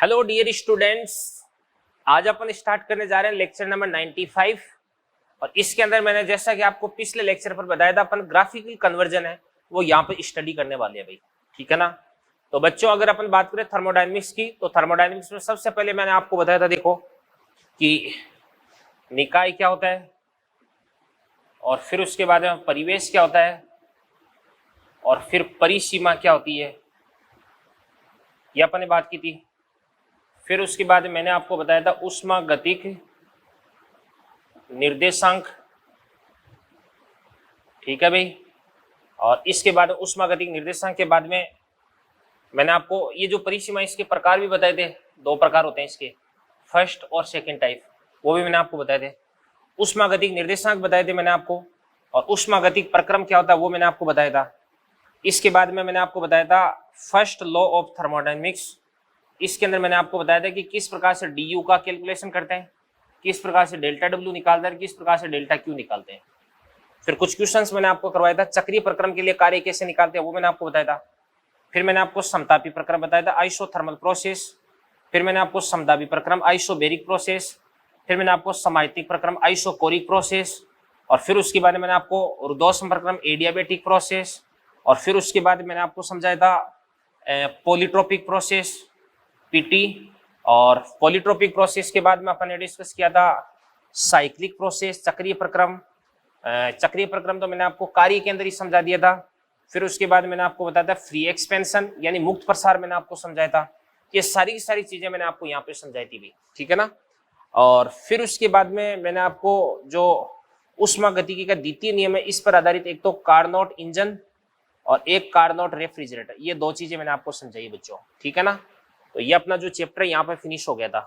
Hello dear students, आज अपन start करने जा रहे हैं लेक्चर नंबर 95। और इसके अंदर मैंने जैसा कि आपको पिछले लेक्चर पर बताया था, अपन ग्राफिकल कन्वर्जन है वो यहाँ पे स्टडी करने वाले हैं भाई, ठीक है ना। तो बच्चों, अगर अपन बात करें थर्मोडायनेमिक्स की, तो थर्मोडायनेमिक्स में सबसे पहले मैंने आपको बताया था, देखो कि निकाय क्या होता है, और फिर उसके बाद में परिवेश क्या होता है, और फिर परिसीमा क्या होती है, ये अपन ने बात की थी। फिर उसके बाद मैंने आपको बताया था ऊष्मागतिक निर्देशांक, ठीक है भाई। और इसके बाद ऊष्मागतिक निर्देशांक के बाद में मैंने आपको ये जो परिसीमा, इसके प्रकार भी बताए थे। दो प्रकार होते हैं इसके, फर्स्ट और सेकंड टाइप, वो भी मैंने आपको बताए थे। ऊष्मागतिक निर्देशांक बताए थे मैंने आपको, और ऊष्मागतिक प्रक्रम क्या होता है वो मैंने आपको बताया था। इसके बाद में मैंने आपको बताया था फर्स्ट लॉ ऑफ थर्मोडायनेमिक्स। इसके अंदर मैंने आपको बताया था कि किस प्रकार से du का कैलकुलेशन करते हैं, किस प्रकार से डेल्टा w निकालते हैं, किस प्रकार से डेल्टा q निकालते हैं। फिर कुछ क्वेश्चंस मैंने आपको करवाया था, चक्रीय प्रक्रम के लिए कार्य कैसे निकालते हैं वो मैंने आपको बताया था। फिर मैंने आपको समतापी प्रक्रम बताया था, आइसोथर्मल प्रोसेस। फिर मैंने आपको समदाबी प्रक्रम, आइसोबेरिक प्रोसेस। फिर मैंने आपको समायतिक प्रक्रम, आइसोकोरिक प्रोसेस। और फिर उसके बाद मैंने आपको रुद्धोष्म प्रक्रम, एडियाबेटिक प्रोसेस। और फिर उसके बाद मैंने आपको समझाया था पॉलीट्रोपिक प्रोसेस, पीटी। और पॉलीट्रोपिक प्रोसेस के बाद में अपन ने डिस्कस किया था साइक्लिक प्रोसेस, चक्रीय प्रक्रम। चक्रीय प्रक्रम तो मैंने आपको कार्य के अंदर ही समझा दिया था। फिर उसके बाद मैंने आपको बताया था फ्री एक्सपेंशन यानी मुक्त प्रसार, मैंने आपको समझाया था। ये सारी की सारी चीजें मैंने आपको यहाँ पे समझाई थी भी, ठीक है ना। और फिर उसके बाद में मैंने आपको जो ऊष्मागतिकी का द्वितीय नियम है, इस पर आधारित एक तो कार्नोट इंजन और एक कार्नोट रेफ्रिजरेटर, ये दो चीजें मैंने आपको समझाई बच्चों, ठीक है ना। तो ये अपना जो चैप्टर यहाँ पे फिनिश हो गया था।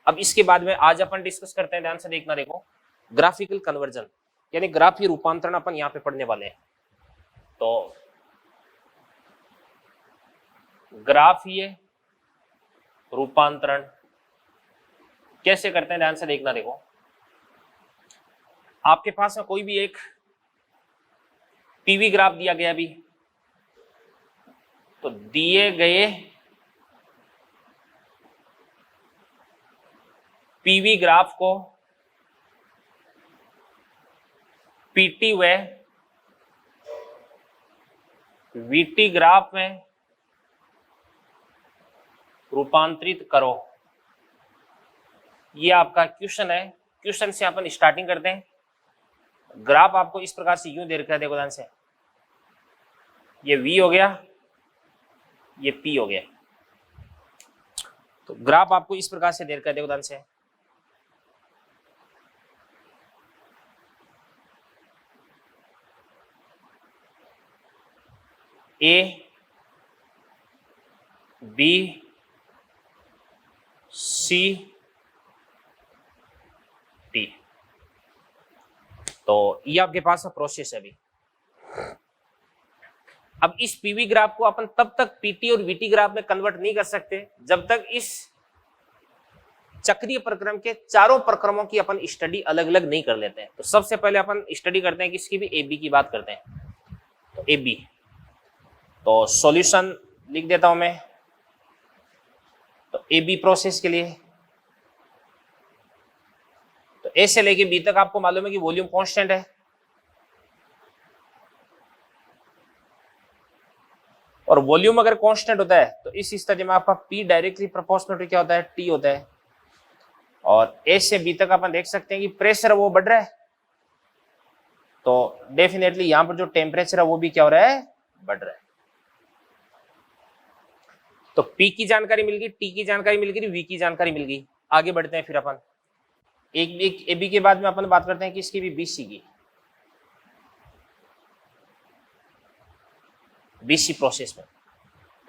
अब इसके बाद में आज अपन डिस्कस करते हैं, ध्यान से देखना, देखो ग्राफिकल कन्वर्जन यानी ग्राफीय रूपांतरण अपन यहाँ पे पढ़ने वाले हैं। तो ग्राफीय रूपांतरण कैसे करते हैं, ध्यान से देखना। देखो आपके पास में कोई भी एक पीवी ग्राफ दिया गया भी, तो दिए गए पीवी ग्राफ को पीटी व वीटी ग्राफ में रूपांतरित करो, ये आपका क्वेश्चन है। क्वेश्चन से अपन स्टार्टिंग करते हैं। ग्राफ आपको इस प्रकार से यूं दे रखा है, देखो ध्यान से, ये V हो गया, ये P हो गया। तो ग्राफ आपको इस प्रकार से दे रखा है, देखो ध्यान से, A B C D। तो ये आपके पास प्रोसेस है अभी। अब इस पीवी ग्राफ को अपन तब तक पीटी और वीटी ग्राफ में कन्वर्ट नहीं कर सकते जब तक इस चक्रीय प्रक्रम के चारों प्रक्रमों की अपन स्टडी अलग अलग नहीं कर लेते हैं। तो सबसे पहले अपन स्टडी करते हैं किसकी भी, AB की बात करते हैं। तो AB, तो सॉल्यूशन लिख देता हूं मैं। तो AB प्रोसेस के लिए, तो A से लेके B तक आपको मालूम है कि वॉल्यूम कांस्टेंट है, और वॉल्यूम अगर कांस्टेंट होता है तो इस स्थिति में आपका P डायरेक्टली प्रोपोर्शनल टू क्या होता है, T होता है। और A से B तक अपन देख सकते हैं कि प्रेशर वो बढ़ रहा है, तो डेफिनेटली यहां पर जो टेम्परेचर है वो भी क्या हो रहा है, बढ़ रहा है। तो P की जानकारी मिल गई, T की जानकारी मिल गई, V की जानकारी मिल गई। आगे बढ़ते हैं फिर अपन एक AB के बाद में अपन बात करते हैं कि इसकी भी BC की, BC प्रोसेस में।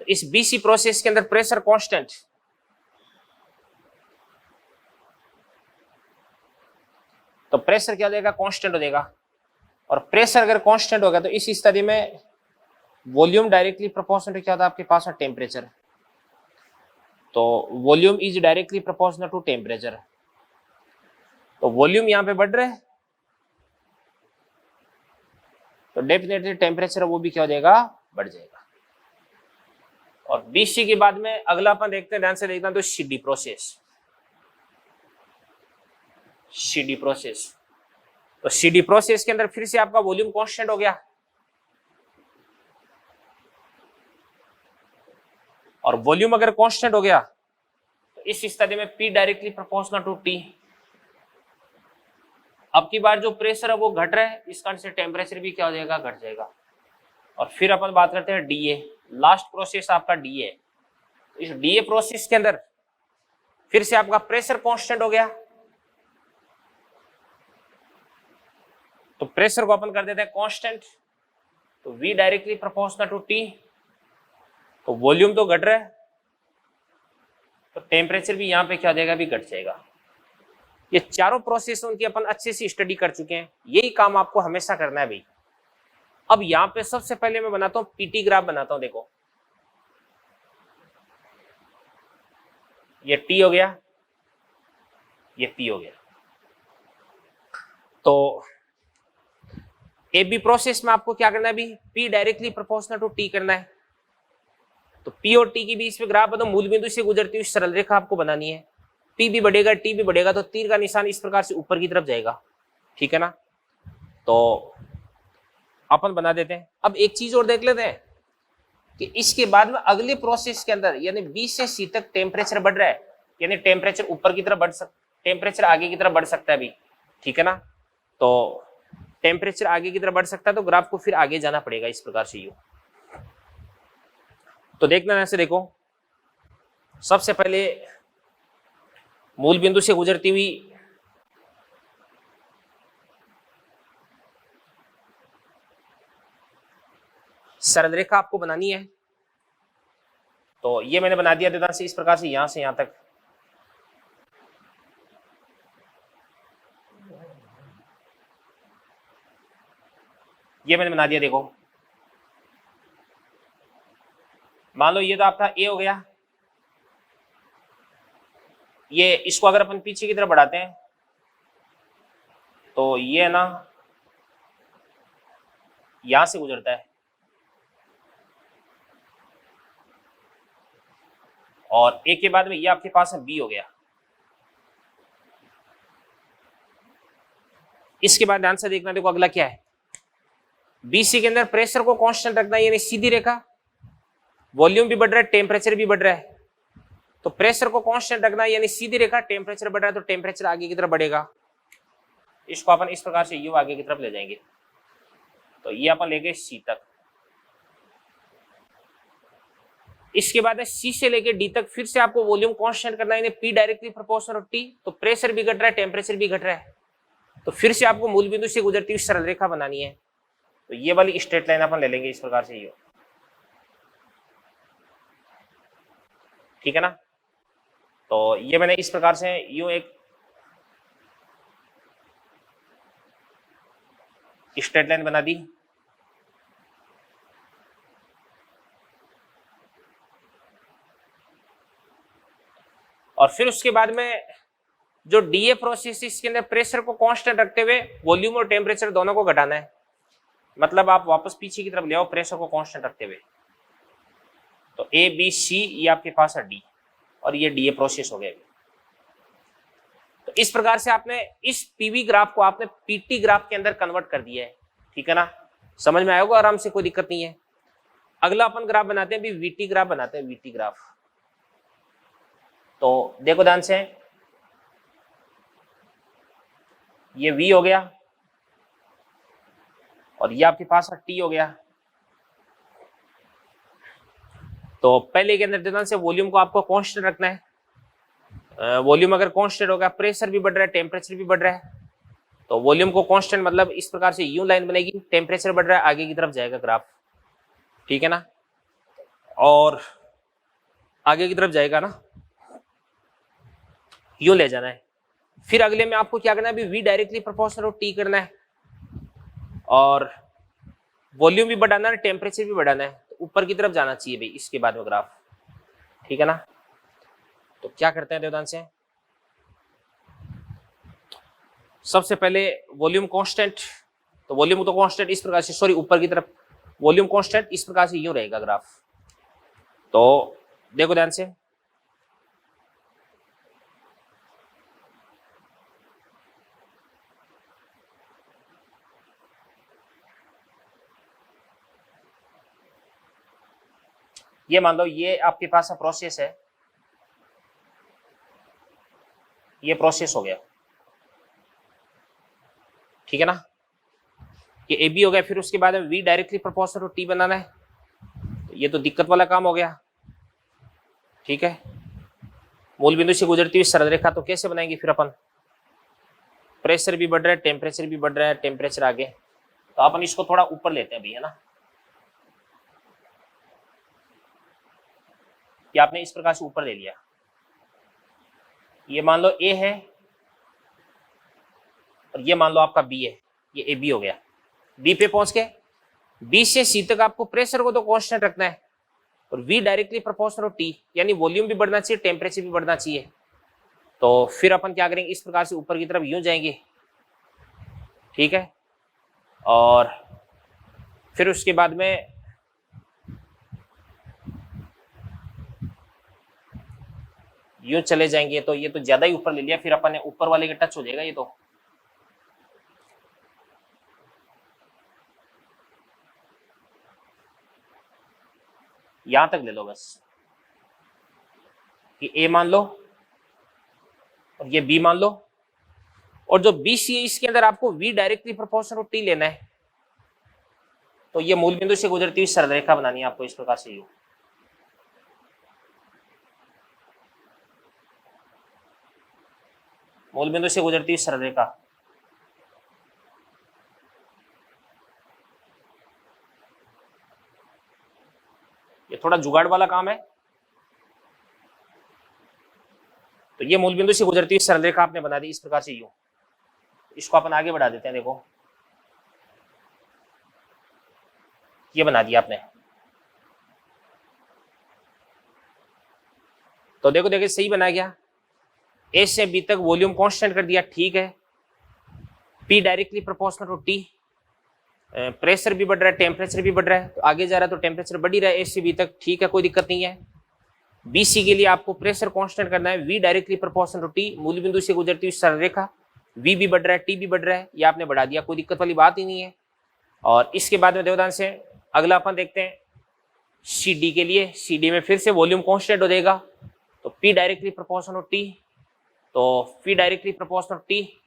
तो इस BC प्रोसेस के अंदर प्रेशर कांस्टेंट, तो प्रेशर क्या हो जाएगा, कांस्टेंट हो जाएगा। और प्रेशर अगर कांस्टेंट हो गया तो इस स्थिति में वॉल्यूम डायरेक्टली प्रोपोर्शनल टू क्या होता है आपके पास में, टेम्परेचर। तो volume is directly proportional to temperature. तो वॉल्यूम यहां पे बढ़ रहा है, तो डेफिनेटली टेम्परेचर वो भी क्या हो जाएगा, बढ़ जाएगा। और बीसी के बाद में अगला अपन देखते हैं, ध्यान से देखना, तो सीडी प्रोसेस। सीडी प्रोसेस, तो सीडी प्रोसेस के अंदर फिर से आपका वॉल्यूम कांस्टेंट हो गया, और वॉल्यूम अगर कांस्टेंट हो गया तो इस स्थिति में P directly proportional to T। अब की बार जो प्रेशर है वो घट रहा है, इस कारण से टेम्परेचर भी क्या हो जाएगा, घट जाएगा। और फिर अपन बात करते हैं DA, लास्ट प्रोसेस आपका DA। इस DA प्रोसेस के अंदर फिर से आपका प्रेशर कांस्टेंट हो गया, तो प्रेशर को अपन कर देते हैं कांस्टेंट, तो V directly proportional to T। तो वॉल्यूम तो घट रहा है, तो टेम्परेचर भी यहां पे क्या हो जाएगा, भी घट जाएगा। ये चारों प्रोसेस उनकी अपन अच्छे से स्टडी कर चुके हैं, यही काम आपको हमेशा करना है भाई। अब यहां पे सबसे पहले मैं बनाता हूं पीटी ग्राफ बनाता हूं। देखो ये T हो गया, ये P हो गया। तो ए बी प्रोसेस में आपको क्या करना है अभी, P directly proportional to T करना है। तो P और T के बीच में ग्राफ बताओ, मूल बिंदु से गुजरती हुई सरल रेखा आपको बनानी है। P भी बढ़ेगा, T भी बढ़ेगा, तो तीर का निशान इस प्रकार से ऊपर की तरफ जाएगा, ठीक है ना। तो अपन बना देते हैं। अब एक चीज और देख लेते हैं कि इसके बाद में अगले प्रोसेस के अंदर यानी B से C तक टेम्परेचर बढ़ रहा है, यानी टेम्परेचर ऊपर की तरफ बढ़ सकता, टेम्परेचर आगे की तरफ बढ़ सकता है अभी, ठीक है ना। तो टेम्परेचर आगे की तरफ बढ़ सकता है, तो ग्राफ को फिर आगे जाना पड़ेगा इस प्रकार से। यूं तो देखना ऐसे, देखो सबसे पहले मूल बिंदु से गुजरती हुई सरल रेखा आपको बनानी है। तो ये मैंने बना दिया देता से इस प्रकार से, यहां यहां तक। ये मैंने बना दिया। देखो मान लो ये तो आपका ए हो गया, ये इसको अगर अपन पीछे की तरफ बढ़ाते हैं तो ये ना यहां से गुजरता है, और ए के बाद में ये आपके पास है बी हो गया। इसके बाद ध्यान से देखना, देखो अगला क्या है, बीसी के अंदर प्रेशर को कांस्टेंट रखना है, यानी सीधी रेखा। वॉल्यूम भी बढ़ रहा है, टेम्परेचर भी बढ़ रहा है, तो प्रेशर को कांस्टेंट रखना है यानी सीधी रेखा। टेम्परेचर बढ़ रहा है तो टेम्परेचर आगे की तरफ बढ़ेगा। इसको अपन इस प्रकार से यू आगे की तरफ ले जाएंगे, तो ये अपन ले गए सी तक। इसके बाद सी से लेके डी तक फिर से आपको वॉल्यूम कांस्टेंट करना है, P directly proportional to T. तो प्रेशर भी घट रहा है, टेम्परेचर भी घट रहा है, तो फिर से आपको मूल बिंदु से गुजरती हुई सरल रेखा बनानी है। तो ये वाली स्ट्रेट लाइन अपन ले लेंगे इस प्रकार से, ये ठीक है ना। तो ये मैंने इस प्रकार से यूं एक स्ट्रेट लाइन बना दी। और फिर उसके बाद में जो डीए प्रोसेस, इसके अंदर प्रेशर को कांस्टेंट रखते हुए वॉल्यूम और टेम्परेचर दोनों को घटाना है। मतलब आप वापस पीछे की तरफ ले आओ प्रेशर को कांस्टेंट रखते हुए। तो ए बी सी ये आपके पास है डी, और ये डीए प्रोसेस हो गया। तो इस प्रकार से आपने इस पीवी ग्राफ को आपने पीटी ग्राफ के अंदर कन्वर्ट कर दिया है, ठीक है ना। समझ में आएगा आराम से, कोई दिक्कत नहीं है। अगला अपन ग्राफ बनाते हैं, अभी वीटी ग्राफ बनाते हैं, वीटी ग्राफ। तो देखो ध्यान से, ये वी हो गया और ये आपके पास टी हो गया। तो पहले के अंदर ध्यान से वॉल्यूम को आपको कांस्टेंट रखना है। वॉल्यूम अगर कांस्टेंट होगा, प्रेशर भी बढ़ रहा है, टेम्परेचर भी बढ़ रहा है, तो वॉल्यूम को कांस्टेंट मतलब इस प्रकार से यूं लाइन बनेगी। टेम्परेचर बढ़ रहा है, आगे की तरफ जाएगा ग्राफ, ठीक है ना, और आगे की तरफ जाएगा ना, यूं ले जाना है। फिर अगले में आपको क्या करना है, अभी वी डायरेक्टली प्रोपोर्शनल टी करना है, और वॉल्यूम भी बढ़ाना है, टेम्परेचर भी बढ़ाना है, तो ऊपर की तरफ जाना चाहिए भाई इसके बाद में ग्राफ, ठीक है ना। तो क्या करते हैं देवदान से, सबसे पहले वॉल्यूम कांस्टेंट, तो वॉल्यूम तो कांस्टेंट इस प्रकार से, सॉरी ऊपर की तरफ वॉल्यूम कांस्टेंट इस प्रकार से यूं रहेगा ग्राफ। तो देखो ध्यान से, ये मान लो ये आपके पास प्रोसेस है, ये प्रोसेस हो गया, ठीक है ना, ये ए बी हो गया। फिर उसके बाद में V directly proportional to T बनाना है, तो ये तो दिक्कत वाला काम हो गया, ठीक है। मूल बिंदु से गुजरती हुई सरल रेखा तो कैसे बनाएंगे फिर अपन, प्रेशर भी बढ़ रहा है, टेम्परेचर भी बढ़ रहा है, टेम्परेचर आगे, तो अपन इसको थोड़ा ऊपर लेते हैं अभी, है ना। ये आपने इस प्रकार से ऊपर ले लिया, ये मान लो ए है और ये मान लो आपका बी है, ये ए बी हो गया। बी पे पहुंच के बी से सी तक आपको प्रेशर को तो कांस्टेंट रखना है, और V directly proportional to T, यानी वॉल्यूम भी बढ़ना चाहिए, टेम्परेचर भी बढ़ना चाहिए। तो फिर अपन क्या करेंगे, इस प्रकार से ऊपर की तरफ यूं जाएंगे, ठीक है, और फिर उसके बाद में यूं चले जाएंगे, तो ये तो ज्यादा ही ऊपर ले लिया, फिर अपन ने ऊपर वाले के टच हो जाएगा ये तो, यहां तक ले लो बस, कि ए मान लो और ये बी मान लो, और जो बी सी है इसके अंदर आपको V directly proportional to T लेना है। तो ये मूल बिंदु से गुजरती हुई सरल रेखा बनानी है आपको इस प्रकार से, यू मूल बिंदु से गुजरती हुई सरल रेखा, ये थोड़ा जुगाड़ वाला काम है। तो ये मूल बिंदु से गुजरती हुई सरल रेखा आपने बना दी इस प्रकार से, यूं, इसको अपन आगे बढ़ा देते हैं, देखो ये बना दिया आपने। तो देखो देखो सही बना गया, ए से बी तक वॉल्यूम कांस्टेंट कर दिया, ठीक है। P directly proportional to T, pressure भी बढ़ रहा है, टेम्परेचर भी बढ़ रहा है, तो आगे जा रहा है तो टेम्परेचर बढ़ ही रहा है ए से बी तक, ठीक है, कोई दिक्कत नहीं है। बी सी के लिए आपको प्रेशर कांस्टेंट करना है, V directly proportional to T, मूल बिंदु से गुजरती हुई सरल रेखा, वी भी बढ़ रहा है, टी भी बढ़ रहा है, ये आपने बढ़ा दिया, कोई दिक्कत वाली बात ही नहीं है। और इसके बाद में देवदान से अगला अपन देखते हैं सी डी के लिए, सी डी में फिर से वॉल्यूम कांस्टेंट हो जाएगा, तो P directly proportional to T, तो P directly proportional to T,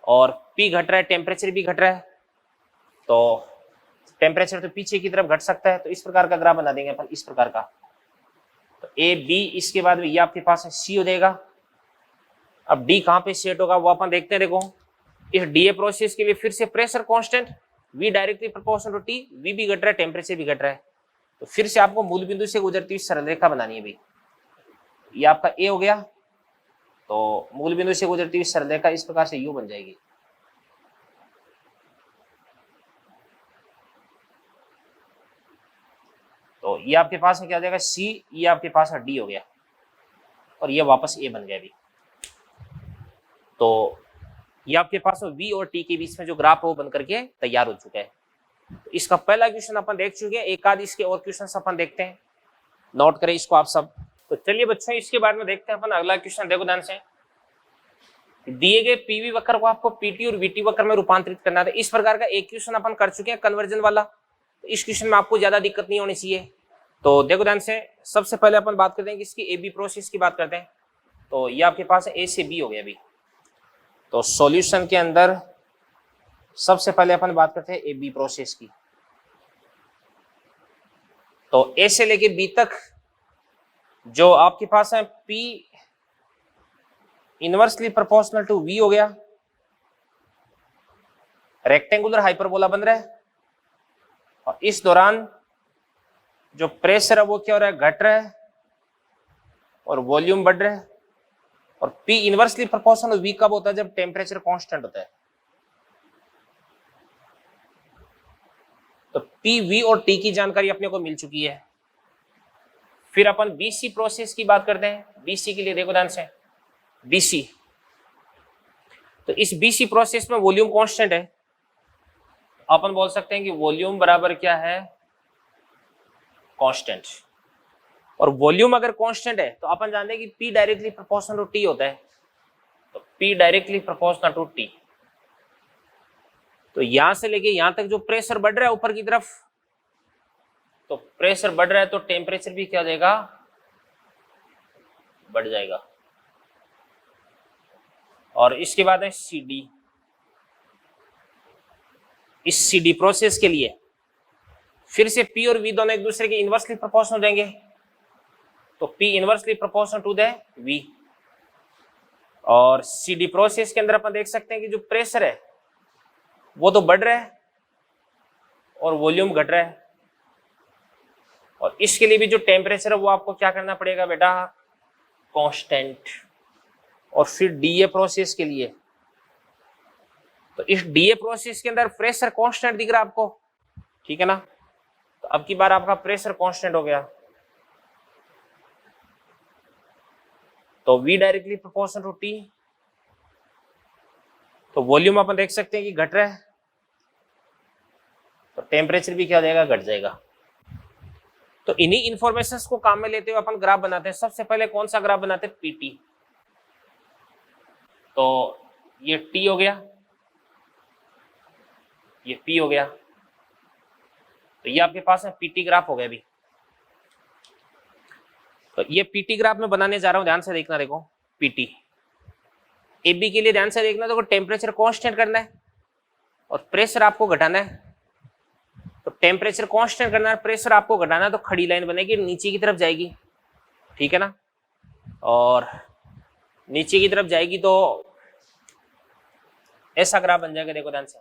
और पी घट रहा है, टेम्परेचर भी घट रहा है, तो टेम्परेचर तो पीछे की तरफ घट सकता है, तो इस प्रकार का ग्राफ बना देंगे अपन, इस प्रकार का। तो ए बी, इसके बाद में ये आपके पास है सी हो जाएगा। अब डी कहाँ पे सेट होगा वो अपन देखते हैं, देखो इस डीए प्रोसेस के लिए फिर से pressure constant, V directly proportional to T, V भी घट रहा है, टेम्परेचर भी घट रहा है, तो फिर से आपको मूल बिंदु से गुजरती हुई सरल रेखा बनानी है भाई। ये आपका ए हो गया, तो मूल बिंदु से गुजरती हुई सरल रेखा इस प्रकार से यू बन जाएगी। तो ये आपके पास में क्या हो जाएगा, सी, ये आपके पास में डी हो गया, और ये वापस ए बन गया अभी। तो ये आपके पास में वी और टी के बीच में जो ग्राफ है वो बन करके तैयार हो चुका है। तो इसका पहला क्वेश्चन अपन देख चुके हैं, एक आध इसके और क्वेश्चन अपन देखते हैं, नोट करें इसको आप सब। तो चलिए बच्चों इसके बाद में देखते हैं अपन अगला क्वेश्चन, देखो ध्यान से, दिए गए पीवी वक्र को आपको पीटी और वीटी वक्र में रूपांतरित करना था। इस प्रकार का एक क्वेश्चन अपन कर चुके हैं कन्वर्जन वाला, तो इस क्वेश्चन में आपको ज्यादा दिक्कत नहीं होनी चाहिए। तो देखो ध्यान से, सबसे पहले अपन बात करते हैं कि इसकी ए बी प्रोसेस की बात करते हैं। तो ये आपके पास ए से बी हो गया अभी, तो सॉल्यूशन के अंदर सबसे पहले अपन बात करते हैं ए बी प्रोसेस की। तो ए से लेके बी तक जो आपके पास है P inversely proportional to V हो गया, रेक्टेंगुलर हाइपरबोला बन रहा है, और इस दौरान जो प्रेशर है वो क्या हो रहा है, घट रहा है, और वॉल्यूम बढ़ रहा है। और P इनवर्सली प्रोपोर्शनल V कब होता है, जब टेम्परेचर कांस्टेंट होता है। तो P, V और T की जानकारी अपने को मिल चुकी है। फिर अपन BC प्रोसेस की बात करते हैं। BC के लिए देखो ध्यान से, BC, तो इस BC प्रोसेस में वॉल्यूम कांस्टेंट है, अपन बोल सकते हैं कि वॉल्यूम बराबर क्या है, कांस्टेंट। और वॉल्यूम अगर कांस्टेंट है तो अपन जानते हैं कि P directly proportional to T होता है, तो P directly proportional to T। तो यहां से लेके यहां तक जो प्रेशर बढ़ रहा है ऊपर की तरफ, तो प्रेशर बढ़ रहा है तो टेम्परेचर भी क्या हो जाएगा, बढ़ जाएगा। और इसके बाद है CD। इस CD प्रोसेस के लिए फिर से P और V दोनों एक दूसरे के इनवर्सली प्रोपोर्शनल हो जाएंगे, तो P inversely proportional to the V। और CD प्रोसेस के अंदर अपन देख सकते हैं कि जो प्रेशर है वो तो बढ़ रहा है और वॉल्यूम घट रहा है, और इसके लिए भी जो टेम्परेचर है वो आपको क्या करना पड़ेगा बेटा, कांस्टेंट। और फिर DA प्रोसेस के लिए, तो इस DA प्रोसेस के अंदर प्रेशर कांस्टेंट दिख रहा है आपको, ठीक है ना। तो अब की बार आपका प्रेशर कांस्टेंट हो गया, तो V directly proportional to T। तो वॉल्यूम अपन देख सकते हैं कि घट रहा है, तो टेम्परेचर भी क्या हो जाएगा, घट जाएगा। तो इन्हीं इंफॉर्मेशंस को काम में लेते हुए अपन ग्राफ बनाते हैं। सबसे पहले कौन सा ग्राफ बनाते हैं, PT। तो ये T हो गया, ये P हो गया, तो ये आपके पास है PT ग्राफ हो गया अभी। तो ये PT ग्राफ में बनाने जा रहा हूं, ध्यान से देखना। देखो PT AB के लिए ध्यान से देखना, देखो टेम्परेचर कांस्टेंट करना है और प्रेशर आपको घटाना है। तो टेम्परेचर कांस्टेंट करना है, प्रेशर आपको घटाना है, तो खड़ी लाइन बनेगी, नीचे की तरफ जाएगी, ठीक है ना। और नीचे की तरफ जाएगी तो ऐसा ग्राफ बन जाएगा, देखो ध्यान से।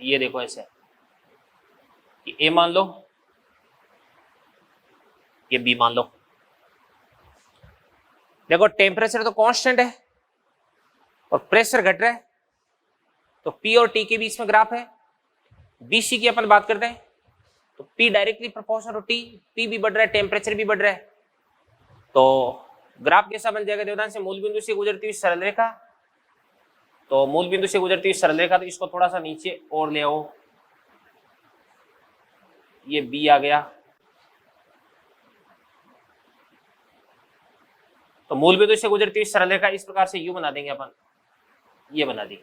ये देखो ऐसे, कि A मान लो, ये B मान लो। देखो टेम्परेचर तो कांस्टेंट है और प्रेशर घट रहा है, तो P और T के बीच में ग्राफ है। BC की अपन बात करते हैं, तो P directly proportional to T, P भी बढ़ रहा है, टेम्परेचर भी बढ़ रहा है, तो ग्राफ कैसा बन जाएगा, ध्यान से। मूल बिंदु से गुजरती हुई सरल रेखा, तो मूल बिंदु से गुजरती हुई सरल रेखा, तो इसको थोड़ा सा नीचे और ले आओ, ये B आ गया। तो मूल बिंदु से गुजरती हुई सरल रेखा इस प्रकार से U बना देंगे अपन, ये बना दी।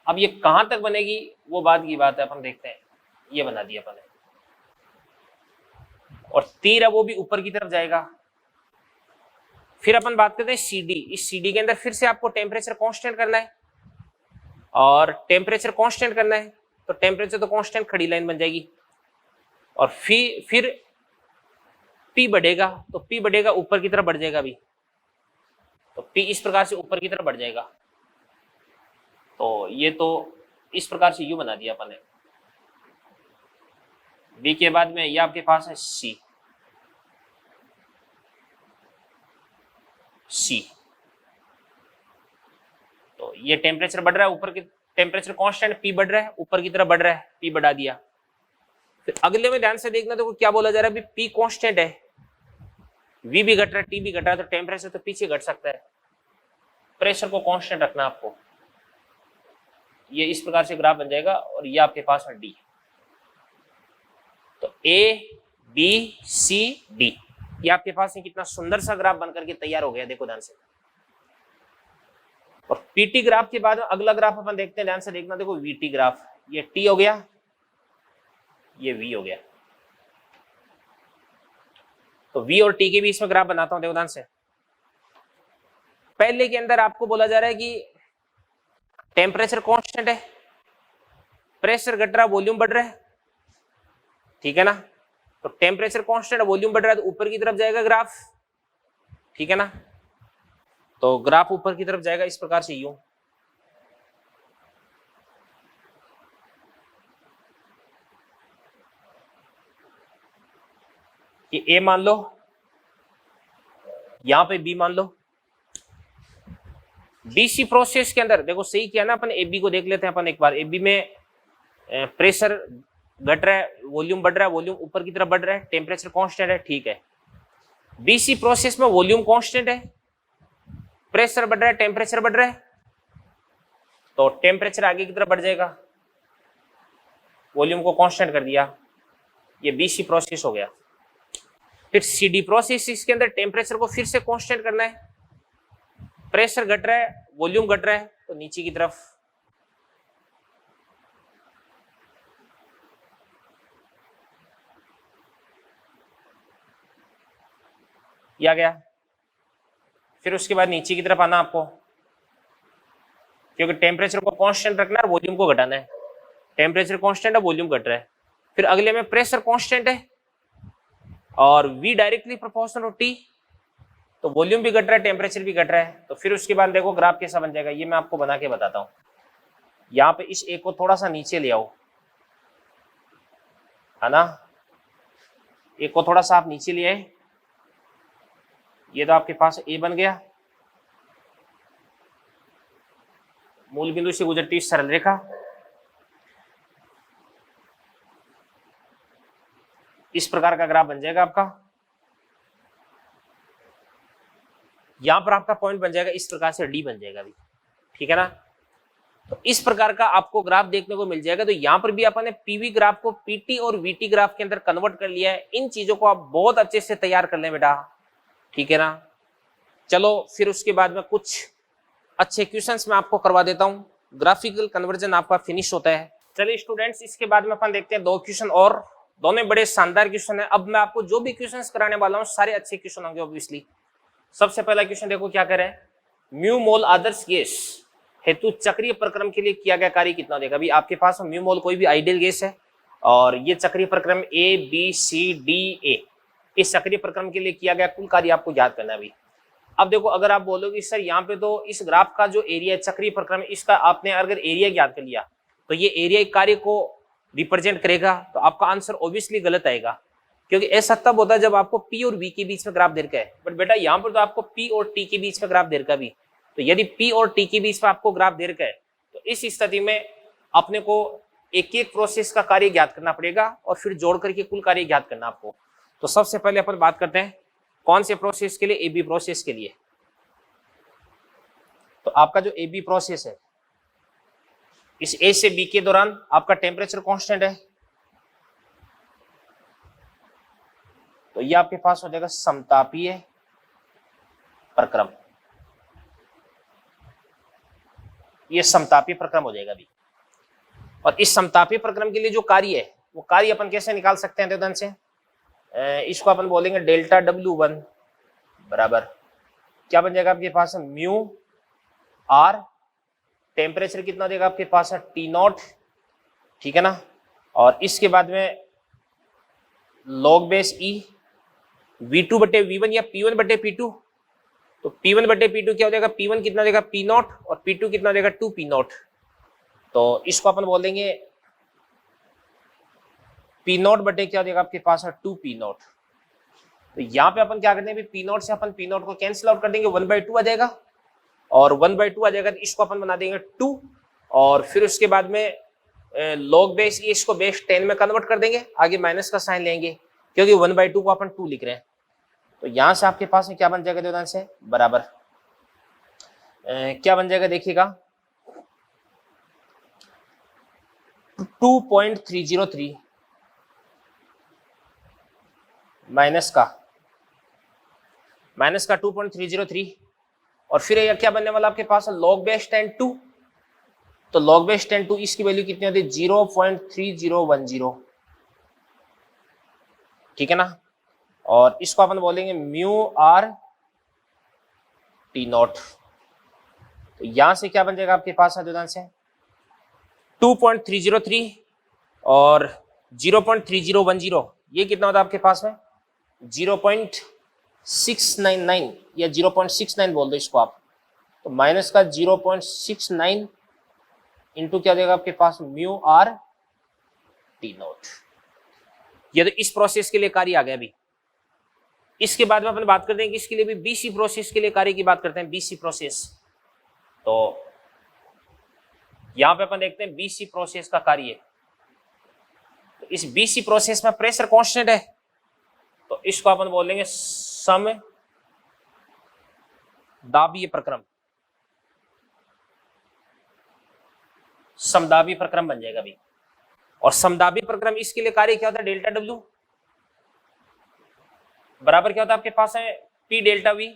अब ये कहां तक बनेगी वो बाद की बात है, अपन देखते हैं। ये बना दिया अपन ने, और तीर है वो भी ऊपर की तरफ जाएगा। फिर अपन बात करते हैं CD। इस CD के अंदर फिर से आपको टेम्परेचर कांस्टेंट करना है, और टेम्परेचर कांस्टेंट करना है तो टेम्परेचर तो कांस्टेंट, खड़ी लाइन बन जाएगी। और फिर P बढ़ेगा, तो P बढ़ेगा, ऊपर की तरफ बढ़ जाएगा भी, तो P इस प्रकार से ऊपर की तरफ बढ़ जाएगा। तो ये तो इस प्रकार से U बना दिया अपन ने। B के बाद में ये आपके पास है C। तो ये टेम्परेचर बढ़ रहा है, ऊपर की टेम्परेचर कांस्टेंट, P बढ़ रहा है, ऊपर की तरफ बढ़ रहा है, P बढ़ा दिया। फिर अगले में ध्यान से देखना, देखो क्या बोला जा रहा है, अभी P कांस्टेंट है, V भी घट रहा है, T भी घट रहा है, तो टेम्परेचर तो पीछे घट सकता है। प्रेशर को कांस्टेंट रखना आपको। ये इस प्रकार से ग्राफ बन जाएगा, और ये आपके पास है D। तो A B C D, ये आपके पास है। कितना सुंदर सा ग्राफ बनकर के तैयार हो गया, देखो ध्यान से। और PT ग्राफ के बाद अगला ग्राफ अपन देखते हैं, ध्यान से देखना। देखो VT ग्राफ, ये T हो गया, ये V हो गया। तो V और T के बीच में ग्राफ बनाता हूं, देखो ध्यान से। पहले के अंदर आपको बोला जा रहा है कि टेम्परेचर कांस्टेंट है, प्रेशर घट रहा है, वॉल्यूम बढ़ रहा है, ठीक है ना। तो टेम्परेचर कांस्टेंट, वॉल्यूम बढ़ रहा है, तो ऊपर की तरफ जाएगा ग्राफ, ठीक है ना। तो ग्राफ ऊपर की तरफ जाएगा इस प्रकार से यूं। कि A मान लो, यहां पे B मान लो। DC प्रोसेस के अंदर देखो सही किया ना अपन, AB को देख लेते हैं अपन एक बार। AB में प्रेशर घट रहा है, वॉल्यूम बढ़ रहा है, वॉल्यूम ऊपर की तरफ बढ़ रहा है, टेम्परेचर कांस्टेंट है, ठीक है। BC प्रोसेस में वॉल्यूम कांस्टेंट है, प्रेशर बढ़ रहा है, टेम्परेचर बढ़ रहा है, तो टेम्परेचर आगे की तरफ बढ़ जाएगा, वॉल्यूम को कांस्टेंट कर दिया। ये बीसी प्रोसेस हो गया। फिर सीडी प्रोसेस, इसके अंदर टेम्परेचर को फिर से कांस्टेंट करना है, प्रेशर घट रहा है, वॉल्यूम घट रहा है, तो नीचे की तरफ ये आ गया। फिर उसके बाद नीचे की तरफ आना आपको, क्योंकि टेम्परेचर को कांस्टेंट रखना है, वॉल्यूम को घटाना है। टेम्परेचर कांस्टेंट है, वॉल्यूम घट रहा है। फिर अगले में प्रेशर कांस्टेंट है और V directly proportional to T, तो वॉल्यूम भी घट रहा है, टेम्परेचर भी घट रहा है। तो फिर उसके बाद देखो ग्राफ कैसा बन जाएगा, ये मैं आपको बना के बताता हूँ। यहाँ पे इस ए को थोड़ा सा नीचे ले आओ, है ना, ए को थोड़ा सा आप नीचे ले आए, ये तो आपके पास ए बन गया, मूल बिंदु से गुजरती सरल रेखा, इस प्रकार का ग्राफ बन जाएगा आपका। यहां पर आपका पॉइंट बन जाएगा इस प्रकार से, डी बन जाएगा अभी, ठीक है ना। तो इस प्रकार का आपको ग्राफ देखने को मिल जाएगा। तो यहां पर भी आपने पीवी ग्राफ को पीटी और वीटी ग्राफ के अंदर कन्वर्ट कर लिया है। इन चीजों को आप बहुत अच्छे से तैयार कर लें बेटा, ठीक है ना। चलो फिर उसके बाद में कुछ अच्छे क्वेश्चंस मैं आपको करवा देता हूं, ग्राफिकल कन्वर्जन आपका फिनिश होता है। चलिए स्टूडेंट्स, इसके बाद में अपन देखते हैं 2 क्वेश्चन और, दोनों बड़े शानदार क्वेश्चन है। अब मैं आपको जो भी क्वेश्चंस कराने वाला हूं सारे अच्छे क्वेश्चन होंगे ऑब्वियसली। सबसे पहला क्वेश्चन देखो क्या कह रहा है, म्यू मोल आदर्श गैस हेतु चक्रीय प्रक्रम के लिए किया गया कार्य कितना देगा। अभी आपके पास म्यू मोल कोई भी आइडियल गैस है और ये चक्रीय प्रक्रम A B C D A, इस चक्रीय प्रक्रम के लिए किया गया कुल कार्य आपको याद करना है अभी। अब देखो अगर आप बोलोगे सर यहाँ पे तो इस ग्राफ का जो एरिया है चक्रीय प्रक्रम, इसका आपने अगर एरिया याद कर लिया तो ये एरिया कार्य को रिप्रेजेंट करेगा, तो आपका आंसर ऑब्वियसली गलत आएगा, क्योंकि ऐसा तब होता है जब आपको P और V के बीच में ग्राफ दे रखा है। बट बेटा यहाँ पर तो आपको P और T के बीच में ग्राफ दे रखा भी, तो यदि P और T के बीच में आपको ग्राफ दे रखा है तो इस स्थिति में अपने को एक एक प्रोसेस का कार्य ज्ञात करना पड़ेगा और फिर जोड़ करके कुल कार्य ज्ञात करना आपको। तो सबसे पहले अपन बात करते हैं कौन से प्रोसेस के लिए, AB प्रोसेस के लिए। तो आपका जो AB प्रोसेस है, इस A से B के दौरान आपका टेम्परेचर कांस्टेंट है, तो ये आपके पास हो जाएगा समतापीय प्रक्रम, ये समतापीय प्रक्रम हो जाएगा अभी। और इस समतापीय प्रक्रम के लिए जो कार्य है वो कार्य अपन कैसे निकाल सकते हैं ध्यान से, इसको अपन बोलेंगे डेल्टा W1 बराबर क्या बन जाएगा आपके पास, म्यू आर, टेम्परेचर कितना देगा आपके पास है T0, ठीक है ना। और इसके बाद में लॉग बेस E V2 बटे V1 या P1 बटे P2, तो P1 बटे P2 क्या हो जाएगा, P1 कितना देगा P0 और P2 कितना देगा 2P0, तो इसको अपन बोल देंगे P0 बटे क्या हो जाएगा आपके पास है 2P0। तो यहाँ पे अपन क्या करते हैं, P0 से अपन P0 को कैंसिल आउट कर देंगे, 1/2 आ जाएगा और 1/2 आ जाएगा, तो इसको अपन बना देंगे 2 और फिर उसके बाद में लॉग बेस E इसको बेस 10 में कन्वर्ट कर देंगे, आगे माइनस का साइन लेंगे क्योंकि 1/2 को अपन 2 लिख रहे हैं। तो यहां से आपके पास में क्या बन जाएगा ध्यान से, बराबर क्या बन जाएगा देखिएगा 2.303 माइनस का 2.303 और फिर यह क्या बनने वाला आपके पास लॉग बेस 10 2, तो लॉग बेस 10 2 इसकी वैल्यू कितनी होती है 0.3010, ठीक है ना। और इसको अपन बोलेंगे म्यू आर T0, तो यहां से क्या बन जाएगा आपके पास ध्यान से 2.303 और 0.3010, ये कितना होता है आपके पास में 0.699 या 0.69 बोल दो इसको आप, तो माइनस का 0.69 इंटू क्या देगा आपके पास म्यू आर T0। ये तो इस प्रोसेस के लिए कार्य आ गया अभी। इसके बाद में अपन बात करते हैं कि इसके लिए भी BC प्रोसेस के लिए कार्य की बात करते हैं, BC प्रोसेस। तो यहां पे अपन देखते हैं BC प्रोसेस का कार्य, तो इस BC प्रोसेस में प्रेशर कांस्टेंट है, तो इसको अपन बोलेंगे समदाबीय प्रक्रम, समदाबीय प्रक्रम बन जाएगा अभी। और समदाबी प्रक्रम इसके लिए कार्य क्या होता है, डेल्टा डब्ल्यू बराबर क्या होता है आपके पास है पी डेल्टा वी,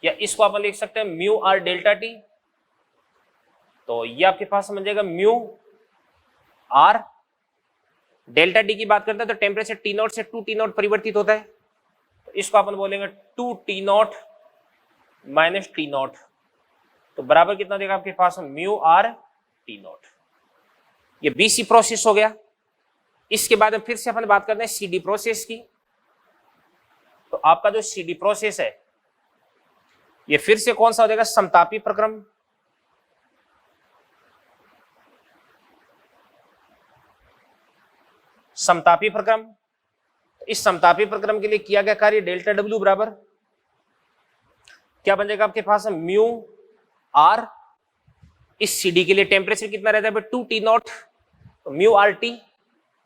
या इसको अपन लिख सकते हैं म्यू आर डेल्टा टी। तो ये आपके पास समझ जाएगा म्यू आर डेल्टा टी की बात करते हैं तो टेम्परेचर टी नॉट से 2 टी नॉट परिवर्तित होता है, तो इसको अपन बोलेंगे 2 T not minus T not, तो बराबर कितना देगा आपके पास म्यू आर टी नॉट। ये बीसी प्रोसेस हो गया। इसके बाद फिर से अपन बात करते हैं सीडी प्रोसेस की। तो आपका जो सीडी प्रोसेस है ये फिर से कौन सा हो जाएगा, समतापी प्रक्रम। समतापी प्रक्रम, इस समतापी प्रक्रम के लिए किया गया कार्य डेल्टा डब्ल्यू बराबर क्या बन जाएगा आपके पास म्यू आर, इस सीडी के लिए टेम्परेचर कितना रहता है 2 टी नॉट, तो म्यू आर टी,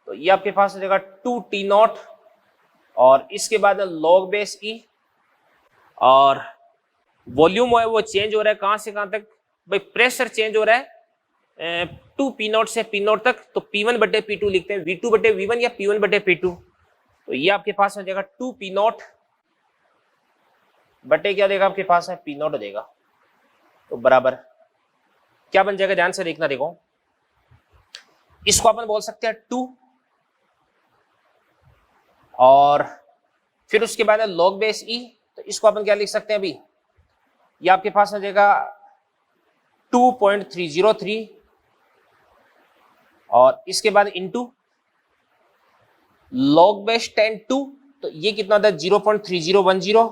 तो ये आपके पास हो जाएगा 2 टी नॉट, और इसके बाद लॉग बेस ई, और वॉल्यूम है वो चेंज हो रहा है कहां से कहां तक भाई, प्रेशर चेंज हो रहा है 2 पी नॉट से पी नॉट तक, तो P1 बटे P2 लिखते हैं, V2 बटे V1 या P1 बटे P2, तो ये आपके पास हो जाएगा 2 पी नॉट बटे क्या देगा आपके पास है पी नॉट देगा, तो बराबर क्या बन जाएगा, ध्यान से देखना, देखो इसको अपन बोल सकते हैं 2, और फिर उसके बाद है लॉग बेस ई, तो इसको अपन क्या लिख सकते हैं अभी, ये आपके पास हो जाएगा 2.303, और इसके बाद इनटू लॉग बेस 10 2, तो ये कितना होता है 0.3010,